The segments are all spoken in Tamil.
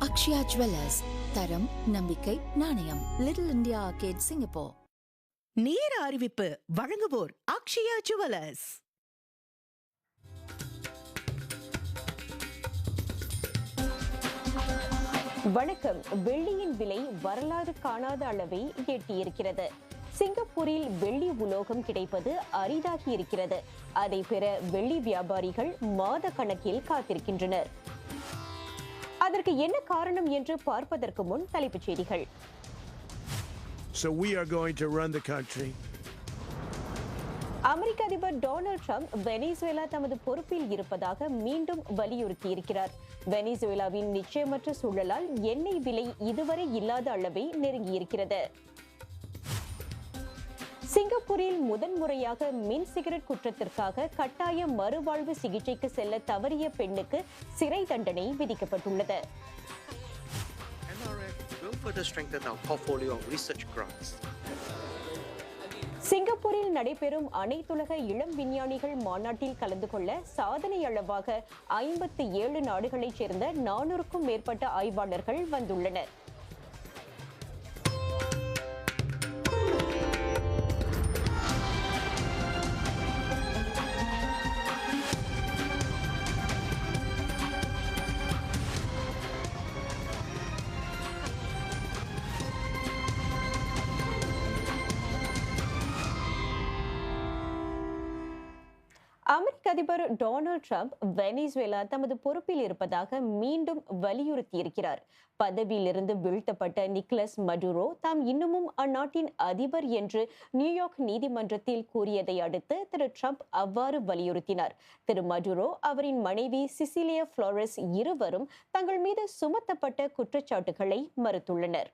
அக்ஷயா ஜுவல்லர்ஸ், தரம் நம்பிக்கை நாணயம். Little India arcade, Singapore. நேர அறிவிப்பு வழங்குவோர் அக்ஷயா ஜுவல்லர்ஸ். வணக்கம். வெள்ளியின் விலை வரலாறு காணாத அளவை எட்டியிருக்கிறது. சிங்கப்பூரில் வெள்ளி உலோகம் கிடைப்பது அரிதாகி இருக்கிறது. அதை பெற வெள்ளி வியாபாரிகள் மாத கணக்கில் காத்திருக்கின்றனர். அதற்கு என்ன காரணம் என்று பார்ப்பதற்கு முன் தலைப்புச் செய்திகள். So we are going to run the country. அமெரிக்க அதிபர் டொனால்ட் ட்ரம்ப் வெனிசுவேலா தமது பொறுப்பில் இருப்பதாக மீண்டும் வலியுறுத்தியிருக்கிறார். வெனிசுவேலாவின் நிச்சயமற்ற சூழலால் எண்ணெய் விலை இதுவரை இல்லாத அளவை நெருங்கியிருக்கிறது. சிங்கப்பூரில் முதன்முறையாக மின் சிகரெட் குற்றத்திற்காக கட்டாய மறுவாழ்வு சிகிச்சைக்கு செல்ல தவறிய பெண்ணுக்கு சிறை தண்டனை விதிக்கப்பட்டுள்ளது. சிங்கப்பூரில் நடைபெறும் அனைத்துலக இளம் விஞ்ஞானிகள் மாநாட்டில் கலந்து கொள்ள சாதனை அளவாக 57 நாடுகளைச் சேர்ந்த 400க்கும் மேற்பட்ட ஆய்வாளர்கள் வந்துள்ளனர். அமெரிக்க அதிபர் டொனால்ட் ட்ரம்ப் வெனிசுவேலா தமது பொறுப்பில் இருப்பதாக மீண்டும் வலியுறுத்தியிருக்கிறார். பதவியிலிருந்து வீழ்த்தப்பட்ட நிக்கோலஸ் மடுரோ தாம் இன்னமும் அந்நாட்டின் அதிபர் என்று நியூயார்க் நீதிமன்றத்தில் கூறியதை அடுத்து திரு ட்ரம்ப் அவ்வாறு வலியுறுத்தினார். திரு மடுரோ, அவரின் மனைவி சிசிலியா ஃப்ளோரஸ் இருவரும் தங்கள் மீது சுமத்தப்பட்ட குற்றச்சாட்டுகளை மறுத்துள்ளனர்.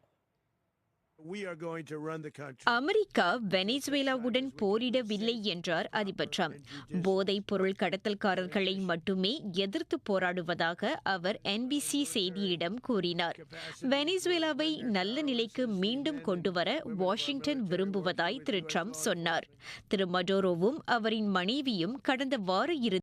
அமெரிக்கா வெனிசுவேலாவுடன் போரிடவில்லை என்றார் அதிபர் ட்ரம்ப். போதைப் பொருள் கடத்தல்காரர்களை மட்டுமே எதிர்த்து போராடுவதாக அவர் NBC செய்தியிடம் கூறினார். வெனிசுவேலாவை நல்ல நிலைக்கு மீண்டும் கொண்டுவர வாஷிங்டன் விரும்புவதாய் திரு ட்ரம்ப் சொன்னார். திரு மடுரோவும் அவரின் மனைவியும் கடந்த வார இறுதி